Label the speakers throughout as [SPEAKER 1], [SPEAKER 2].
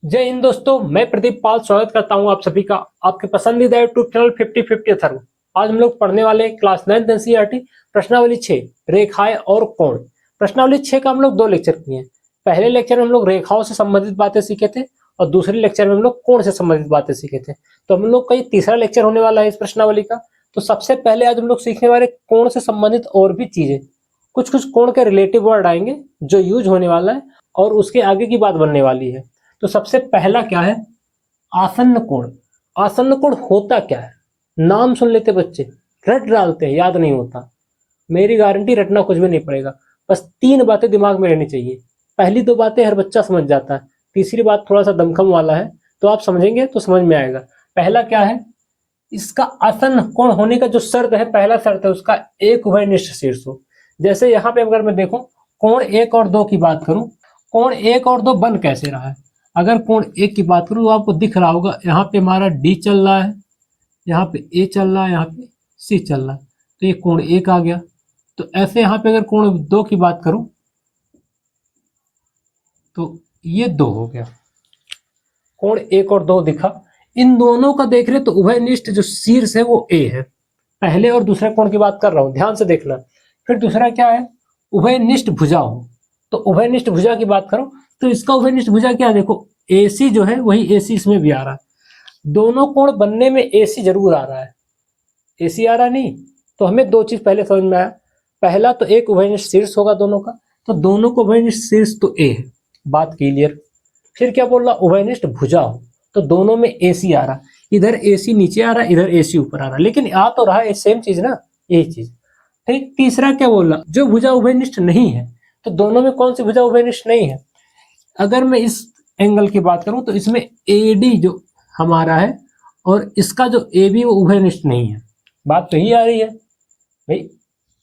[SPEAKER 1] जय हिंद दोस्तों, मैं प्रदीप पाल स्वागत करता हूं आप सभी का आपके पसंदीदा यूट्यूब चैनल 50-50 अथर्व। आज हम लोग पढ़ने वाले क्लास 9 एनसीईआरटी प्रश्नावली 6 रेखाएं और कोण। प्रश्नावली 6 का हम लोग 2 लेक्चर किए हैं। पहले लेक्चर में हम लोग रेखाओं से संबंधित बातें सीखे थे और दूसरे लेक्चर में हम लोग कोण से संबंधित बातें सीखे थे। तो हम लोग का ये तीसरा लेक्चर होने वाला है इस प्रश्नावली का। तो सबसे पहले आज हम लोग सीखने वाले कोण से संबंधित और भी चीजें, कुछ कुछ कोण के रिलेटिव वर्ड आएंगे जो यूज होने वाला है और उसके आगे की बात बनने वाली है। तो सबसे पहला क्या है? आसन्न कोण। आसन्न कोण होता क्या है? नाम सुन लेते बच्चे, रट डालते हैं, याद नहीं होता। मेरी गारंटी रटना कुछ भी नहीं पड़ेगा, बस 3 बातें दिमाग में रहनी चाहिए। पहली 2 बातें हर बच्चा समझ जाता है, तीसरी बात थोड़ा सा दमखम वाला है, तो आप समझेंगे तो समझ में आएगा। पहला क्या है? इसका आसन्न कोण होने का जो शर्त है, पहला शर्त है उसका एक उभयनिष्ठ शीर्ष हो। जैसे यहाँ पे अगर मैं देखूं कोण 1 और 2 की बात करूं, कोण 1 और 2 बन कैसे रहा है? अगर कोण 1 की बात करूं तो आपको दिख रहा होगा यहाँ पे हमारा डी चल रहा है, यहाँ पे ए चल रहा है, यहाँ पे सी चल रहा है, तो ये कोण 1 आ गया। तो ऐसे यहाँ पे अगर कोण 2 की बात करूं तो ये 2 हो गया। कोण 1 और 2 दिखा। इन दोनों का देख रहे तो उभयनिष्ठ जो शीर्ष है वो ए है। पहले और दूसरे कोण की बात कर रहा हूं, ध्यान से देखना। फिर दूसरा क्या है? उभयनिष्ठ भुजा हो। तो उभयनिष्ठ भुजा की बात करो तो इसका उभयनिष्ठ भुजा क्या है? देखो AC जो है वही AC इसमें भी आ रहा है। दोनों कोण बनने में AC जरूर आ रहा है, AC आ रहा नहीं। तो हमें 2 चीज पहले समझ में आया। पहला तो एक उभयनिष्ठ शीर्ष होगा दोनों का, तो दोनों को उभयनिष्ठ शीर्ष तो A है, बात क्लियर। फिर क्या बोल रहा? उभयनिष्ठ भुजा हो, तो दोनों में AC आ रहा, इधर AC नीचे आ रहा, इधर AC ऊपर आ रहा, लेकिन आ तो रहा है सेम चीज ना, यही चीज। फिर तीसरा क्या बोल रहा? जो भुजा उभयनिष्ठ नहीं है, तो दोनों में कौन सी भुजा उभयनिष्ठ नहीं है? अगर मैं इस एंगल की बात करूं तो इसमें AD जो हमारा है और इसका जो AB वो उभयनिष्ठ नहीं है। बात तो ही आ रही है भाई,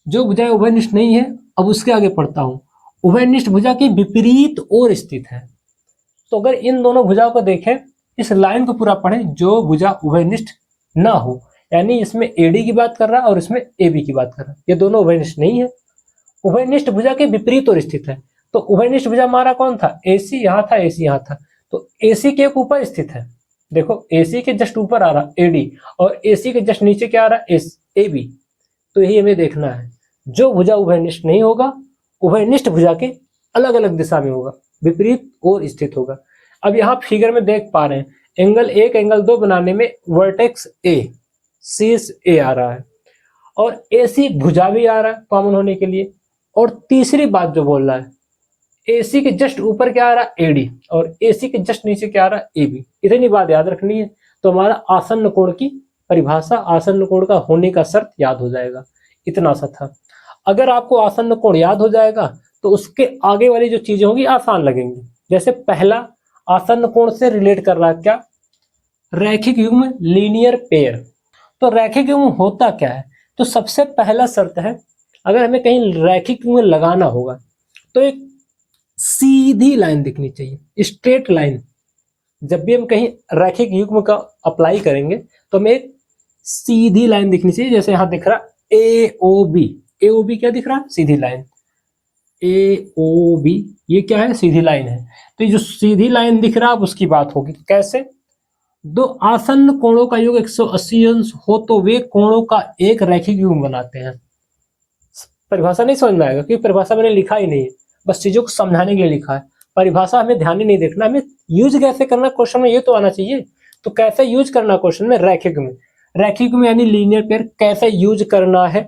[SPEAKER 1] जो भुजा उभयनिष्ठ नहीं है। अब उसके आगे पढ़ता हूं, उभयनिष्ठ भुजा के विपरीत ओर स्थित है। तो अगर इन दोनों भुजाओं को देखें, इस लाइन को पूरा पढ़ें, जो भुजा उभयनिष्ठ ना हो, यानी इसमें AD की बात कर रहा है और इसमें AB की बात कर रहा है, ये दोनों उभयनिष्ठ नहीं है। उभयनिष्ठ भुजा के विपरीत ओर स्थित है। तो उभयनिष्ठ भुजा हमारा कौन था? AC यहाँ था, AC यहाँ था, तो AC के ऊपर स्थित है। देखो AC के जस्ट ऊपर आ रहा AD और AC के जस्ट नीचे क्या आ रहा? AB। तो यही हमें देखना है, जो भुजा उभयनिष्ठ नहीं होगा, उभयनिष्ठ भुजा के अलग अलग दिशा में होगा, विपरीत ओर स्थित होगा। अब यहाँ फिगर में देख पा रहे हैं, एंगल 1 एंगल 2 बनाने में वर्टेक्स A, शीर्ष A आ रहा है और AC भुजा भी आ रहा है कॉमन होने के लिए। और तीसरी बात जो बोल रहा है, AC के जस्ट ऊपर क्या आ रहा? AD और AC के जस्ट नीचे क्या आ रहा? AB। इतनी बात याद रखनी है, तो हमारा आसन्न कोण की परिभाषा, आसन्न कोण का होने का शर्त याद हो जाएगा। इतना सा था। अगर आपको आसन्न कोण याद हो जाएगा तो उसके आगे वाली जो चीजें होंगी आसान लगेंगी। जैसे पहला आसन्न कोण से रिलेट कर रहा है क्या? रैखिक युग्म, लीनियर पेयर। तो रैखिक युग्म होता क्या है? तो सबसे पहला शर्त है, अगर हमें कहीं रैखिक युग्म लगाना होगा तो एक सीधी लाइन दिखनी चाहिए, स्ट्रेट लाइन। जब भी हम कहीं रैखिक युग्म का अप्लाई करेंगे तो हमें एक सीधी लाइन दिखनी चाहिए। जैसे यहां दिख रहा AOB, AOB क्या दिख रहा? सीधी लाइन। AOB ये क्या है? सीधी लाइन है। तो ये जो सीधी लाइन दिख रहा है उसकी बात होगी। कैसे? दो आसन्न कोणों का योग 180 अंश हो तो वे कोणों का एक रैखिक युग्म बनाते हैं। परिभाषा नहीं समझ में आएगा क्योंकि परिभाषा मैंने लिखा ही नहीं है, बस चीजों को समझाने के लिए लिखा है। परिभाषा हमें ध्यान ही नहीं देखना, हमें यूज कैसे करना क्वेश्चन में ये तो आना चाहिए। तो कैसे यूज करना क्वेश्चन में? रैखिक में। रैखिक में यानी लीनियर पेयर कैसे यूज करना है?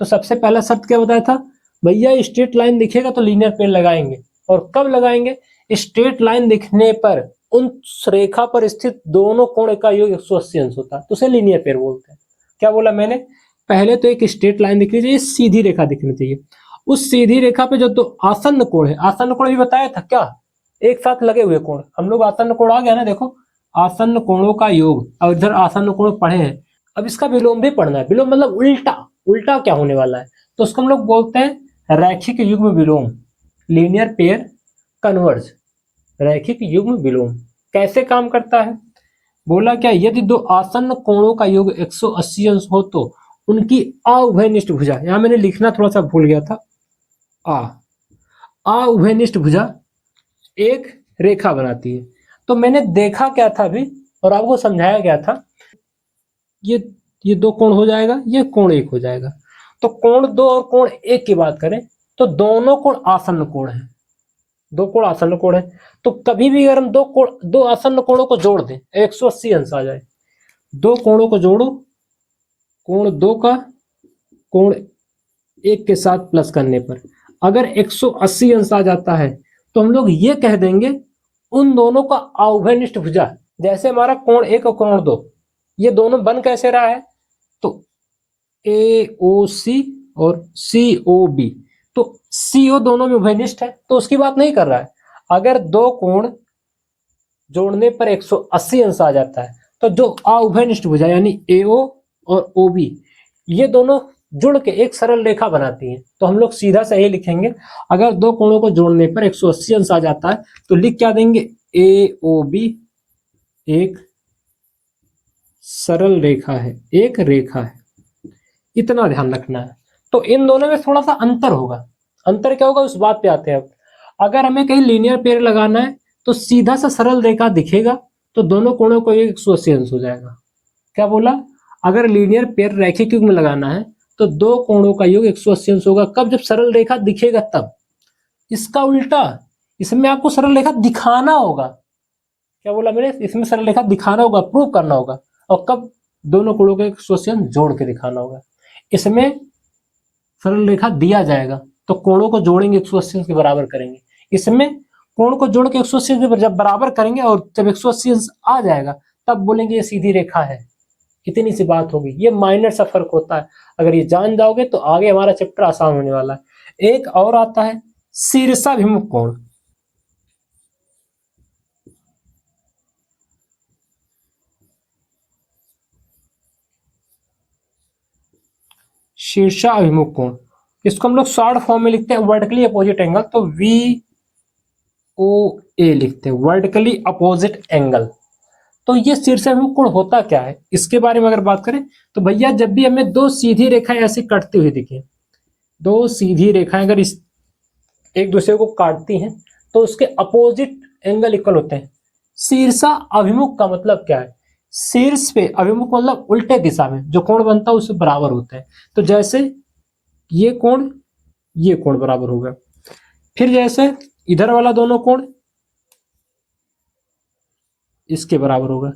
[SPEAKER 1] तो सबसे पहला शर्त क्या बताया था भैया? स्ट्रेट लाइन दिखेगा तो लीनियर पेयर लगाएंगे। और कब लगाएंगे? स्ट्रेट लाइन दिखने पर उन रेखा पर स्थित दोनों कोण का योग 180 अंश होता है, तो उसे लीनियर पेयर बोलते हैं। क्या बोला मैंने? पहले तो एक स्ट्रेट लाइन दिखनी चाहिए, सीधी रेखा दिखनी चाहिए। उस सीधी रेखा पे जो दो आसन्न कोण है, आसन्न कोण भी बताया था क्या? एक साथ लगे हुए कोण। हम लोग आसन्न कोण आ गया ना, देखो आसन्न कोणों का योग, और इधर आसन्न कोण पढ़े हैं। अब इसका विलोम भी पढ़ना है। विलोम मतलब उल्टा। उल्टा क्या होने वाला है? तो उसको हम लोग बोलते हैं रैखिक युग्म विलोम, लीनियर पेयर कन्वर्ज। रैखिक युग्म विलोम कैसे काम करता है? बोला क्या? यदि दो आसन्न कोणों का योग 180 अंश हो तो उनकी अउभयनिष्ठ भुजा, यहां मैंने लिखना थोड़ा सा भूल गया था, अउभयनिष्ठ भुजा एक रेखा बनाती है। तो मैंने देखा क्या था अभी और आपको समझाया गया था, ये दो कोण हो जाएगा, ये कोण एक हो जाएगा। तो कोण दो और कोण एक की बात करें तो दोनों कोण आसन्न कोण है, दो कोण आसन्न कोण है। तो कभी भी अगर हम दो आसन्न कोणों को जोड़ दें 180 अंश आ जाए, दो कोणों को जोड़ो, कोण दो का कोण एक के साथ प्लस करने पर अगर 180 अंश आ जाता है तो हम लोग ये कह देंगे उन दोनों का अवभयनिष्ठ भुजा। जैसे हमारा कोण एक और कोण दो, ये दोनों बन कैसे रहा है, तो AOC और COB, तो CO दोनों में उभयनिष्ठ है तो उसकी बात नहीं कर रहा है। अगर दो कोण जोड़ने पर 180 अंश आ जाता है तो जो अउभयनिष्ठ भुजा यानी AO और OB ये दोनों जुड़ के एक सरल रेखा बनाती हैं। तो हम लोग सीधा सा ये लिखेंगे, अगर दो कोणों को जोड़ने पर 180 अंश आ जाता है तो लिख क्या देंगे, AOB एक सरल रेखा है, एक रेखा है, इतना ध्यान रखना है। तो इन दोनों में थोड़ा सा अंतर होगा, अंतर क्या होगा उस बात पे आते हैं। अब अगर हमें कहीं लीनियर पेयर लगाना है तो सीधा सा सरल रेखा दिखेगा तो दोनों कोणों को 180 अंश हो जाएगा। क्या बोला, अगर लीनियर पेयर रैखिक युग्म में लगाना है तो दो कोणों का योग 180 अंश होगा, कब, जब सरल रेखा दिखेगा तब। इसका उल्टा, इसमें आपको सरल रेखा दिखाना होगा। क्या बोला मैंने, इसमें सरल रेखा दिखाना होगा, प्रूव करना होगा, और कब, दोनों कोणों को 180 अंश जोड़ के दिखाना होगा। इसमें सरल रेखा दिया जाएगा तो कोणों को जोड़ेंगे 180 अंश के बराबर करेंगे, इसमें कोण को जोड़ के 180 अंश जब बराबर करेंगे और जब 180 अंश आ जाएगा तब बोलेंगे ये सीधी रेखा है। इतनी सी बात होगी, ये माइनर सा फर्क होता है। अगर ये जान जाओगे तो आगे हमारा चैप्टर आसान होने वाला है। एक और आता है शीर्षाभिमुख कोण। शीर्षाभिमुख कोण, इसको हम लोग शॉर्ट फॉर्म में लिखते हैं वर्टिकली अपोजिट एंगल, तो VOA लिखते हैं, वर्टिकली अपोजिट एंगल। तो ये शीर्षाभिमुख कोण होता क्या है, इसके बारे में अगर बात करें तो भैया जब भी हमें दो सीधी रेखाएं ऐसे कटती हुई दिखे, दो सीधी रेखाएं अगर इस एक दूसरे को काटती हैं तो उसके अपोजिट एंगल इक्वल होते हैं। शीर्षा अभिमुख का मतलब क्या है, शीर्ष पे, अभिमुख मतलब उल्टे दिशा में जो कोण बनता है उससे बराबर होता है। तो जैसे ये कोण बराबर होगा, फिर जैसे इधर वाला दोनों कोण इसके बराबर होगा।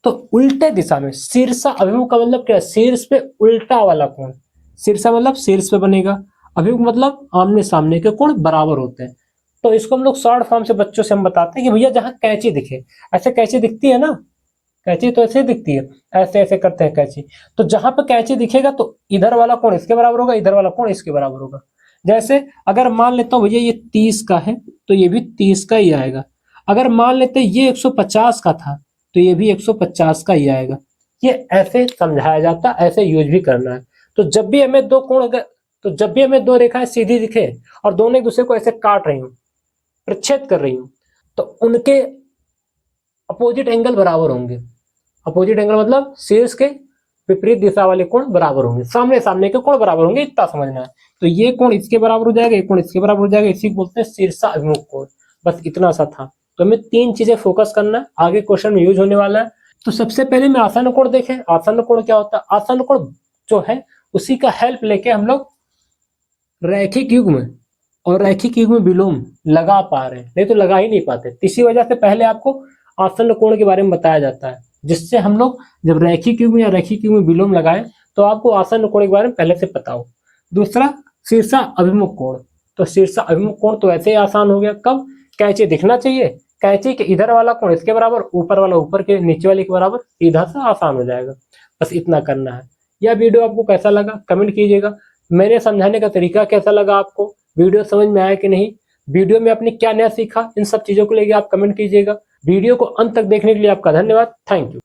[SPEAKER 1] तो उल्टे दिशा में शीर्षा अभिमुख का मतलब क्या है, शीर्ष पे उल्टा वाला कोण। शीर्षा मतलब शीर्ष पे बनेगा, अभिमुख मतलब आमने सामने के कोण बराबर होते हैं। तो इसको हम लोग शॉर्ट फॉर्म से बच्चों से हम बताते हैं कि भैया जहां कैंची दिखे, ऐसे कैंची दिखती है ना, कैंची तो ऐसे दिखती है, ऐसे ऐसे करते हैं कैंची, तो जहां पर कैंची दिखेगा तो इधर वाला कोण इसके बराबर होगा, इधर वाला कोण इसके बराबर होगा। जैसे अगर मान लेता हूं भैया ये 30 का है तो ये भी 30 का ही आएगा। अगर मान लेते ये 150 का था तो ये भी 150 का ही आएगा। ये ऐसे समझाया जाता, ऐसे यूज भी करना है। तो जब भी हमें दो कोण तो जब भी हमें दो रेखाएं सीधी दिखे और दोनों एक दूसरे को ऐसे काट रही हूं, प्रच्छेद कर रही हूं, तो उनके अपोजिट एंगल बराबर होंगे। अपोजिट एंगल मतलब शीर्ष के विपरीत दिशा वाले कोण बराबर होंगे, सामने सामने के कोण बराबर होंगे, इतना समझना है। तो ये कोण इसके बराबर हो जाएगा, ये कोण इसके बराबर हो जाएगा, इसी को बोलते हैं शीर्षाभिमुख कोण। बस इतना सा था। तो हमें तीन चीजें फोकस करना है, आगे क्वेश्चन में यूज होने वाला है। तो सबसे पहले में आसन्न कोण देखें। आसन्न कोण क्या होता है, आसन्न कोण जो है उसी का हेल्प लेके हम लोग रैखिक युग्म और रैखिक युग्म विलोम लगा पा रहे हैं, नहीं तो लगा ही नहीं पाते। इसी वजह से पहले आपको आसन्न कोण के बारे में बताया जाता है, जिससे हम लोग जब रैखिक युग्म या रैखिक युग्म विलोम लगाए तो आपको आसन्न कोण के बारे में पहले से पता हो। दूसरा शीर्षा अभिमुख कोण, तो शीर्षा अभिमुख कोण तो ऐसे ही आसान हो गया, कब, कैंची दिखना चाहिए, कैंची के इधर वाला कोण इसके बराबर, ऊपर वाला ऊपर के, नीचे वाले के बराबर, सीधा सा आसान हो जाएगा। बस इतना करना है। यह वीडियो आपको कैसा लगा कमेंट कीजिएगा। मैंने समझाने का तरीका कैसा लगा आपको, वीडियो समझ में आया कि नहीं, वीडियो में आपने क्या नया सीखा, इन सब चीजों को लेकर आप कमेंट कीजिएगा। वीडियो को अंत तक देखने के लिए आपका धन्यवाद। Thank you.